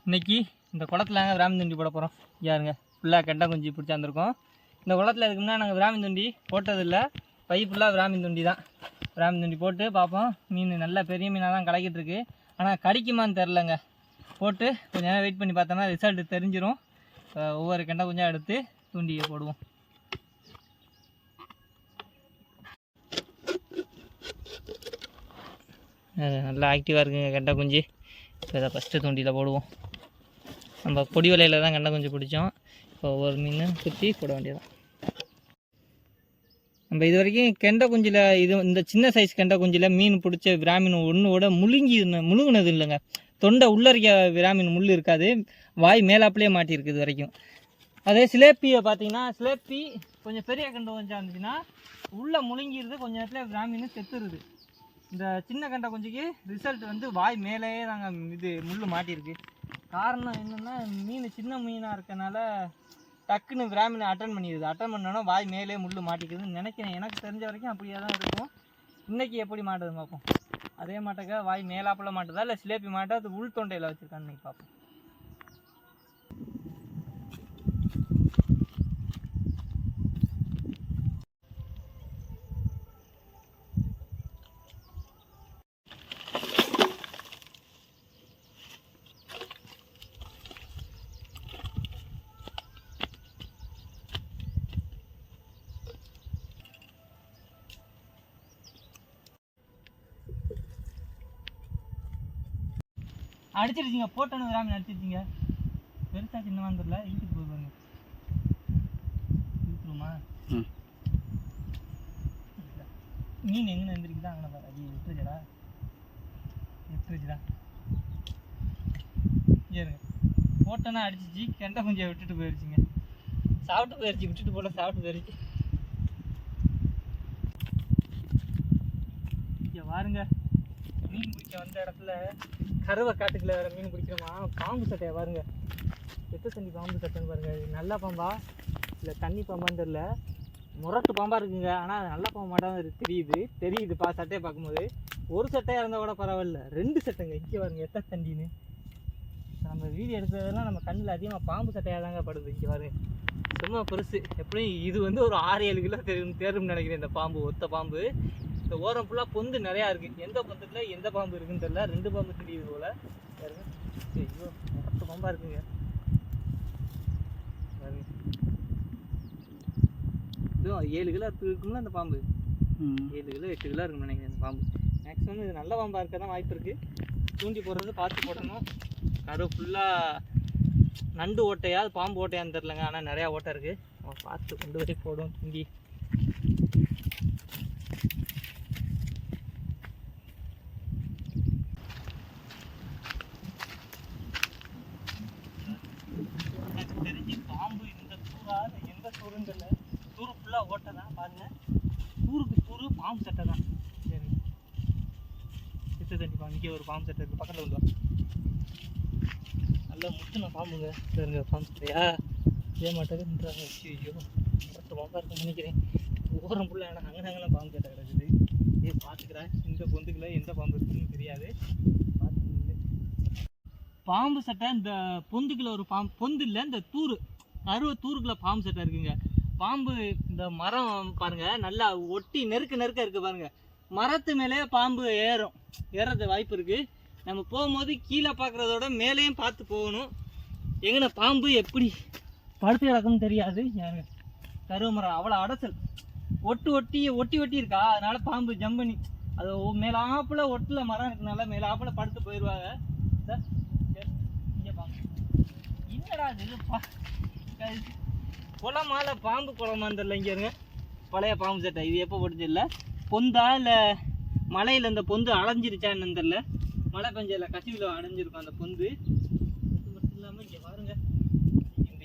இன்றைக்கி இந்த குளத்தில் நாங்கள் பிராமி தூண்டி போட போகிறோம். யாருங்க ஃபுல்லாக கெண்டை குஞ்சு பிடிச்சாந்துருக்கோம். இந்த குளத்தில் இதுக்கு முன்னாடி நாங்கள் பிராமி தூண்டி போட்டதில்லை. பை ஃபுல்லாக பிராமி தூண்டி தான். பிராமி தூண்டி போட்டு பார்ப்போம். மீன் நல்லா பெரிய மீனாக தான் கிடைக்கிட்டு இருக்கு. ஆனால் கடிக்குமான்னு தெரிலங்க. போட்டு கொஞ்சம் நேரம் வெயிட் பண்ணி பார்த்தோம்னா ரிசல்ட் தெரிஞ்சிடும். ஒவ்வொரு கெண்டை குஞ்சாக எடுத்து தூண்டியை போடுவோம். நல்லா ஆக்டிவாக இருக்குங்க கெண்டை குஞ்சு. இப்போ இதை ஃபஸ்ட்டு தூண்டியில் போடுவோம். நம்ம பொடி வலையில் தான் கெண்டை குஞ்சு பிடிச்சோம். இப்போ ஒவ்வொரு மீன் குத்தி போட வேண்டியதான். நம்ம இது வரைக்கும் கெண்டை குஞ்சில் இந்த சின்ன சைஸ் கெண்டை குஞ்சில் மீன் பிடிச்ச விராமீன் ஒன்றோட முழுங்கினது இல்லைங்க. தொண்டை உள்ளரிக்க விராமீன் முள் இருக்காது, வாய் மேலாப்பிலே மாட்டியிருக்கு இது வரைக்கும். அதே சிலேப்பியை பார்த்தீங்கன்னா, சிலேப்பி கொஞ்சம் பெரிய கெண்டை கொஞ்சம் இருந்துச்சுன்னா உள்ளே முழுங்கிடுது, கொஞ்சம் நேரத்தில் விராமீன் செத்துருது. இந்த சின்ன கெண்டை குஞ்சுக்கு ரிசல்ட் வாய் மேலேயே நாங்கள் முள் மாட்டியிருக்கு. காரணம் என்னென்னா, மீன் சின்ன மீனாக இருக்கனால டக்குன்னு விராமீனை அட்டன் பண்ணிடுது. அட்டன் பண்ணோன்னா வாய் மேலே முள் மாட்டிக்குதுன்னு நினைக்கிறேன். எனக்கு தெரிஞ்ச வரைக்கும் அப்படியே தான் இருக்கும். இன்றைக்கி எப்படி மாட்டுது பார்ப்போம். அதே மாட்டக்க வாய் மேலாப்பில் மாட்டுதா இல்லை சிலேப்பி மாட்டா அது உள் தொண்டையில் வச்சுருக்கான்னு இன்றைக்கி பார்ப்போம். அடிச்சிருச்சிங்க, போட்டோன்னு விராமீன் அடிச்சிருச்சிங்க. பெருசாக சின்னமாக தெரியல, இழுத்துட்டு போடுவாங்க. இழுத்துருமா மீன் எங்கே எழுந்திரிக்குதா அங்கே பாரு. அது விட்டுருச்சுடா ஏறுங்க. போட்டோன்னா அடிச்சிச்சு, கெண்டை குஞ்சியை விட்டுட்டு போயிடுச்சுங்க. சாப்பிட்டு போயிடுச்சு, விட்டுட்டு போல சாப்பிட்டு போயிடுச்சு. இங்கே பாருங்க, மீன் பிடிக்க வந்த இடத்துல கருவை காட்டுக்குள்ள வேறு மீன் பிடிக்கிறோமா. பாம்பு சட்டையை பாருங்க, எத்த தண்ணி பாம்பு சட்டைன்னு பாருங்க. இது நல்ல பாம்பா இல்லை தண்ணி பாம்பான்னு தெரில, முரட்டு பாம்பாக இருக்குங்க. ஆனால் அது நல்ல பாம்பு மாட்டாங்க தெரியுதுப்பா சட்டையை பார்க்கும்போது. ஒரு சட்டையாக இருந்தால் கூட பரவாயில்ல, 2 சட்டைங்க. இங்கே பாருங்க எத்த தண்டின்னு. நம்ம வீடியோ எடுக்கிறதெல்லாம் நம்ம கண்ணில் அதிகமாக பாம்பு சட்டையாக தாங்க படுது. இங்கே பாருங்க சும்மா பெருசு. எப்படியும் இது ஒரு 6-7 கிலோ தேரும்னு நினைக்கிறேன். இந்த பாம்பு ஒத்த பாம்பு. இந்த ஓரம் ஃபுல்லாக பொந்து நிறையா இருக்குது. எந்த பொந்துக்குள்ள எந்த பாம்பு இருக்குன்னு தெரியல. 2 பாம்பு தெரியுது போல். பாருங்க, ஐயோ முரட்டு பாம்பாக இருக்குங்க. பாருங்க, இதுவும் 7 கிலோ இருக்குங்களா அந்த பாம்பு. 7 கிலோ 8 கிலோ இருக்குன்னு நினைக்கிறேன் இந்த பாம்பு. மேக்ஸிமம் இது நல்ல பாம்பாக இருக்க தான் வாய்ப்பு இருக்குது. தூண்டி போடுறது பார்த்து போடணும். கரு ஃபுல்லாக நண்டு ஓட்டையா பாம்பு ஓட்டையான்னு தெரிலங்க. ஆனால் நிறையா ஓட்டை இருக்குது. பார்த்து கொண்டு வரை போடும் தூண்டி. எனக்கு தெரிஞ்சு பாம்பு இந்த தூரா எந்த தூருன்னு தெரியல. தூரு ஃபுல்லாக ஓட்டை தான் பாருங்கள். தூருக்கு தூரு பாம்பு சட்டை தான். சரி, சித்த தண்ணி பாம்பு. இங்கே ஒரு பாம்பு சட்டை இருக்குது, பக்கத்தில் வந்து நல்லா முத்துன பாம்புங்க. சரிங்க, பாம்பு சட்டையா இதே மாட்டாங்க. ஐயோ பத்து பாம்பாக இருக்குன்னு நினைக்கிறேன். ஓரம் ஃபுல்லாக எனக்கு அங்கெல்லாம் பாம்பு சட்டை கிடக்குது. பார்த்துக்கிறேன். இந்த பொந்துக்குள்ள எந்த பாம்பு இருக்குன்னு தெரியாது. பார்த்து பாம்பு சட்டை இந்த பொந்துக்குள்ள ஒரு பாம்பு, பொந்து இல்லை இந்த தூரு தூருக்குள்ள பாம்பு சட்டை இருக்குங்க. பாம்பு இந்த மரம் பாருங்க நல்லா ஒட்டி நெருக்க இருக்குது பாருங்க. மரத்து மேலே பாம்பு ஏறது வாய்ப்பு இருக்குது. நம்ம போகும்போது கீழே பார்க்குறதோட மேலேயும் பார்த்து போகணும். எங்கன்னா பாம்பு எப்படி படுத்து கிடக்குன்னு தெரியாது. கருவ மரம் அவ்வளோ அடைச்சல், ஒட்டி இருக்கா. அதனால பாம்பு ஜம்ப் பண்ணி அது மேலாப்புல ஒட்டில் மரம் இருக்கனால மேலாப்புல படுத்து போயிடுவாங்க. இங்கே பாம்பு என்னடா இது குளமால பாம்பு குளமான்னு தெரியல. இங்கே இருங்க, பழைய பாம்பு சட்டை. இது எப்போ போட்டுச்சு இல்லை, பொந்தா இல்லை மலையில் இந்த பொந்து அடைஞ்சிருச்சா என்னன்னு தெரில. மழை பெஞ்சல கசிவில் அடைஞ்சிருக்கும் அந்த பொந்து. இது மட்டும் இல்லாமல் இங்கே பாருங்க, இந்த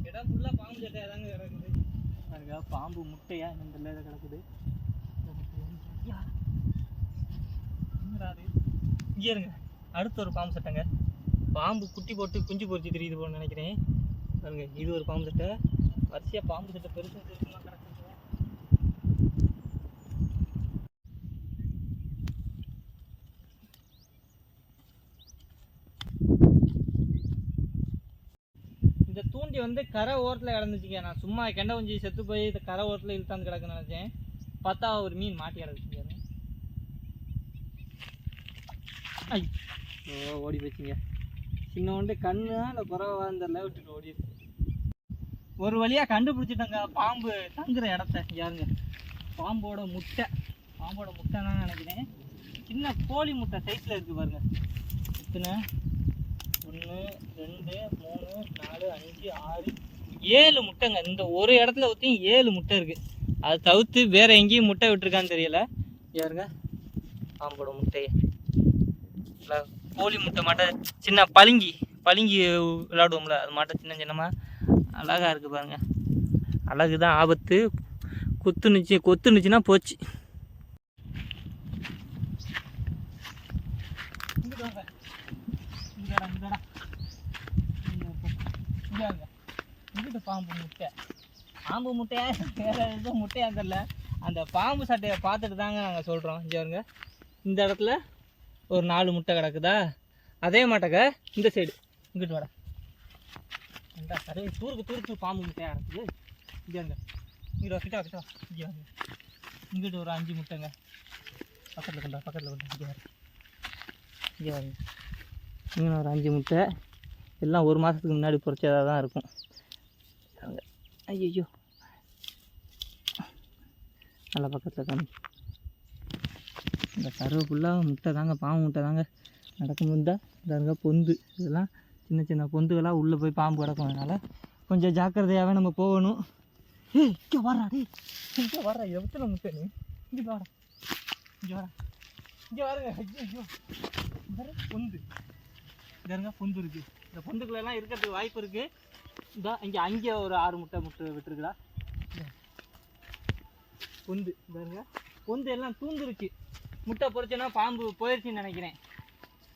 இடம் ஃபுல்லாக பாம்பு சட்டையாக தாங்க கிடக்குது. பாருங்க பாம்பு முட்டையா இந்த இதில் கிடக்குது. இங்கே இருங்க, அடுத்த ஒரு பாம்பு சட்டைங்க. பாம்பு குட்டி போட்டு குஞ்சு பொறிச்சு தெரியுது போன்னு நினைக்கிறேன். பாருங்க, இது ஒரு பாம்பு சட்டை. வரிசையாக பாம்பு சட்டை பெருசாக பெருசுலாம் கிடக்குது. வந்து கரை ஓரத்தில் கிடந்துச்சுங்க. நான் சும்மா கெண்டை குஞ்சு செத்து போய் இந்த கரை ஓரத்தில் இழுத்தாந்து கிடக்குன்னு நினச்சேன். பார்த்தா ஒரு மீன் மாட்டி கிடக்குங்க. ஐயோ ஓடி போச்சுங்க. சின்னோண்டு கண்ணு அந்த குறவா இருந்ததில்ல விட்டுட்டு ஓடிடுச்சு. ஒரு வழியாக கண்டுபிடிச்சிட்டேங்க பாம்பு தங்குற இடத்த. யாருங்க பாம்போட முட்டை தான் நினைக்கிறேன். சின்ன கோழி முட்டை சைஸில் இருக்குது பாருங்க. எத்தனை 1 2 3 4 5 6 7 முட்டைங்க. இந்த ஒரு இடத்துல ஊற்றி 7 முட்டை இருக்குது. அதை தவிர்த்து வேறு எங்கேயும் முட்டை விட்டுருக்கான்னு தெரியல. யாருங்க பாம்போட முட்டையை கோழி முட்டை மாட்ட சின்ன பளிங்கி விளாடுவோம்ல அது மாட்ட சின்ன சின்னமாக அழகாக இருக்குது பாருங்க. அழகு தான் ஆபத்து. கொத்துனுச்சுன்னா போச்சு. பாம்பு முட்டையா வேறு எதுவும் முட்டையா தெரியல. அந்த பாம்பு சட்டையை பார்த்துட்டு தாங்க நாங்கள் சொல்கிறோம். இங்கே இந்த இடத்துல ஒரு 4 முட்டை கிடக்குதா, அதே மாட்டக்க இந்த சைடு இங்கிட்டு வாடா சரி தூருக்கு பாம்பு முட்டையாக கிடக்குது. இங்கே கிட்ட இங்கிட்டு ஒரு 5 முட்டைங்க. பக்கத்தில் கொண்டா இங்கே ஒரு 5 முட்டை. எல்லாம் 1 மாதத்துக்கு முன்னாடி பொறிச்சதாக தான் இருக்கும். ஐயோ நல்ல பக்கத்தில் காமி. இந்த கருவை ஃபுல்லாக முட்டை தாங்க, பாம்பு முட்டை தாங்க நடக்கும். இந்த பொந்து இதெல்லாம் சின்ன பொந்துகளாக உள்ளே போய் பாம்பு கிடக்கும். அதனால் கொஞ்சம் ஜாக்கிரதையாகவே நம்ம போகணும். இங்கே வர்றா எத்தனை முட்டை நீ இங்கே வாடா இங்கே வாருங்க. ஐயோ பொந்து பொந்து இருக்குது. இந்த பொந்துக்குள்ளெல்லாம் இருக்கிறதுக்கு வாய்ப்பு இருக்குது. அங்கே ஒரு 6 முட்டை விட்டுருக்குடா. பொந்து பொந்து எல்லாம் தூந்துருச்சு. முட்டை பொறிச்சோன்னா பாம்பு போயிடுச்சுன்னு நினைக்கிறேன்.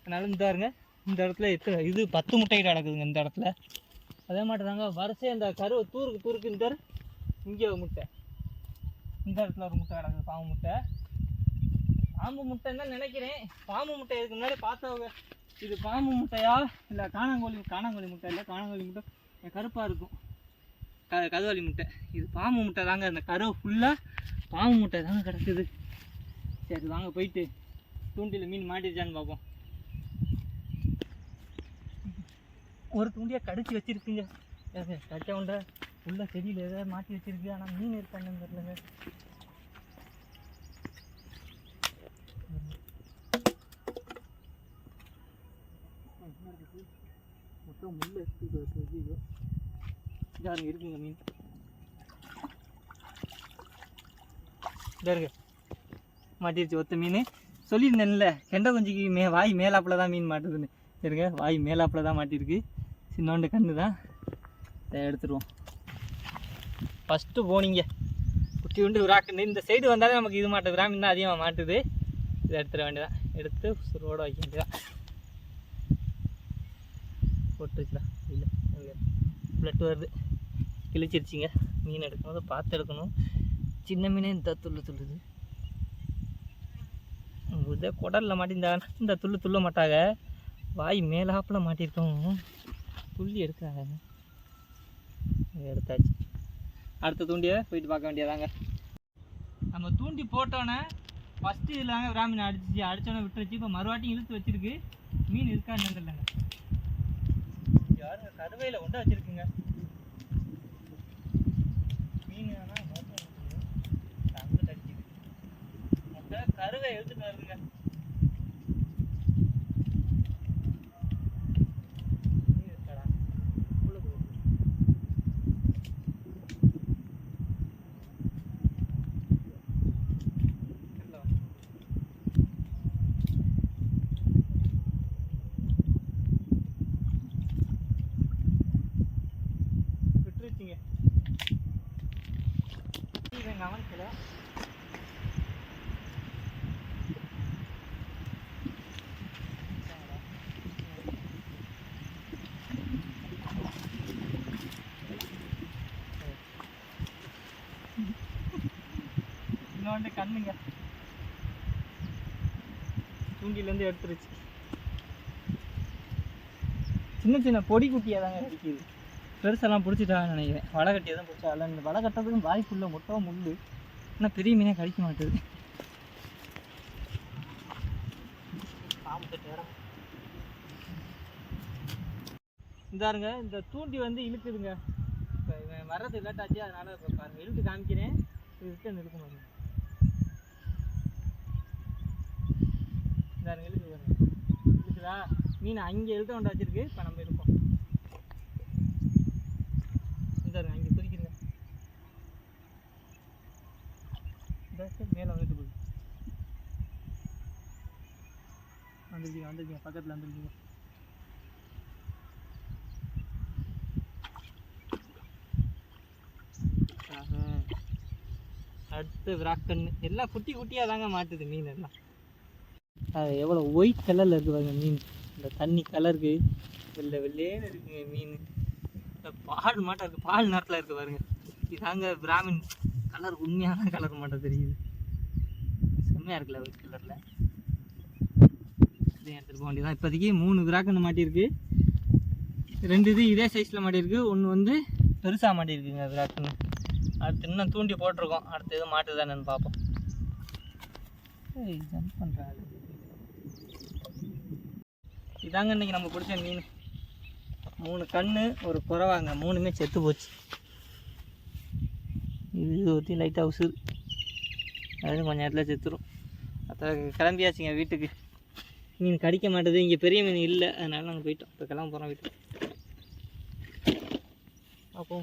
அதனால இந்த இடத்துல இது 10 முட்டைகிட்ட கிடக்குதுங்க. இந்த இடத்துல அதே மாதிரி தாங்க வரிசை அந்த கருவை தூருக்கு இங்கே ஒரு முட்டை, இந்த இடத்துல ஒரு முட்டை கிடக்குது. பாம்பு முட்டைன்னு தான் நினைக்கிறேன். பாம்பு முட்டை இதுக்கு முன்னாடி பார்த்தவங்க இது பாம்பு முட்டையா இல்லை காணாங்கோழி முட்டை இல்லை. காணாங்கோழி முட்டை கருப்பாக இருக்கும். கதுவாளி முட்டை. இது பாம்பு முட்டை தாங்க. அந்த கருவை ஃபுல்லாக பாம்பு முட்டை தாங்க கிடக்குது. சரி வாங்க போயிட்டு தூண்டில் மீன் மாட்டிருச்சான்னு பார்ப்போம். ஒரு தூண்டியாக கடிச்சு வச்சுருக்குங்க. கடிச்ச உண்டை உள்ள செடியில் எதாவது மாட்டி வச்சுருக்கு. ஆனால் மீன் இருக்கான்னு தெரியலங்க. மொத்தம் முள்ள இருக்குது. யாருங்க இருக்குங்க மீன் இருக்கு மாட்டிருச்சு. ஒத்த மீன் சொல்லியிருந்தேன்ல கெண்டை குஞ்சுக்கு வாய் மேலாப்பில் தான் மீன் மாட்டுதுன்னு. சரிங்க வாய் மேலாப்பில் தான் மாட்டிருக்கு. சின்னோண்டு கண்ணு தான். எடுத்துருவோம். ஃபஸ்ட்டு போனீங்க குட்டி உண்டு விராக்குன்னு இந்த சைடு வந்தாலே நமக்கு இது மாட்டுது. மீன் தான் அதிகமாக மாட்டுது. இதை எடுத்துட வேண்டியதான். எடுத்து சுரோட வைக்க வேண்டியதான். போட்டு வச்சுலாம் இல்லை பிளட் வருது. கிழிச்சிருச்சிங்க. மீன் எடுக்கும்போது பார்த்து எடுக்கணும். சின்ன மீனே இந்த துள்ளுது. இதே குடலில் மாட்டிருந்தாங்கன்னா இந்த துள்ள மாட்டாங்க. வாய் மேலாப்பில் மாட்டிருக்கோம். துள்ளி எடுக்கிறாங்க. எடுத்தாச்சு. அடுத்த தூண்டியை போயிட்டு பார்க்க வேண்டியதாங்க. நம்ம தூண்டி போட்டோன்னே ஃபஸ்ட்டு இதில் தாங்க விராமீன் அடித்தோன்னே விட்டுருச்சு. இப்போ மறுவாட்டியும் இழுத்து வச்சுருக்கு. மீன் இருக்கான்னு இல்லைங்க. யாருங்க கருவையில் கொண்டு வச்சுருக்குங்க மீன். ஆனால் தங்கு தடிச்சுது. கருவை எடுத்துட்டு வருதுங்க. கவனிக்கல. இன்னொன்று கண்ணுங்க தூண்டிலேருந்து எடுத்துருச்சு. சின்ன பொடி குட்டியாக தாங்க அடிக்குது. பெருசெல்லாம் பிடிச்சிட்டாங்கன்னு நினைக்கிறேன். வலை கட்டி எதுவும் பிடிச்சா இல்லை, இந்த வலை கட்டுறதுக்கும் வாய்ப்பு இல்லை, மொத்தம் முள்ளு. ஆனால் பெரிய மீனே கடிக்க மாட்டுது. இந்தாருங்க, இந்த தூண்டி வந்து இழுக்குதுங்க. இப்போ இவன் வர்றது லேட்டாச்சு, அதனால் இப்போ பாருங்கள் இழுத்து காமிக்கிறேன். இது ரிட்டன் இழுக்க மாட்டேங்க. இந்தாருங்க இழுக்கு பாருங்க, இழுக்குதா? மீன் அங்கே இழுக்க கொண்டு வச்சிருக்கு. இப்போ நம்ம இழுப்போம். இந்தாருங்க அங்கே குதிக்கிறங்க. இந்த மேலே வந்துட்டு போகுது. வந்துருக்கீங்க பக்கத்தில் வந்துருக்கீங்க. அடுத்து விராக்கண்ணு எல்லாம் குட்டி குட்டியாக தாங்க மாட்டுது மீன் எல்லாம். அது எவ்வளோ ஒயிட் கலரில் இருக்குது பாருங்க மீன். இந்த தண்ணி கலருக்கு வெள்ளை வெள்ளேன்னு இருக்குங்க மீன். இந்த பால் மாட்டம் இருக்குது, பால் நேரத்தில் இருக்குது பாருங்க. இதாங்க பிராமின் கலர், உண்மையான கலர் மாட்டம் தெரியுது. செம்மையாக இருக்குல்ல ஒயிட் கலரில். இதே எடுத்துகிட்டு போக வேண்டியதான். இப்போதைக்கு 3 விராக்கண்ணு மாட்டியிருக்கு. 2 இது இதே சைஸில் மாட்டியிருக்கு, ஒன்று வந்து பெருசாக மாட்டியிருக்குங்க விராக்கண்ணு. அடுத்து இன்னும் தூண்டி போட்டிருக்கோம். அடுத்து எதுவும் மாட்டுதானு பார்ப்போம். ஜம்ப் பண்ணுறாரு. இதாங்க இன்றைக்கி நம்ம பிடிச்ச மீன். 3 கண்ணு, ஒரு குறவாங்க, 3மே செத்து போச்சு. இது ஒருத்தி லைட்டாக உசுறு, அது கொஞ்சம் நேரத்தில் செத்துரும். அப்புறம் கிளம்பியாச்சுங்க வீட்டுக்கு. மீன் கடிக்க மாட்டேது, இங்கே பெரிய மீன் இல்லை, அதனால நாங்கள் போயிட்டோம். இப்போ கிளம்ப போகிறோம் வீட்டுக்கு. அப்போ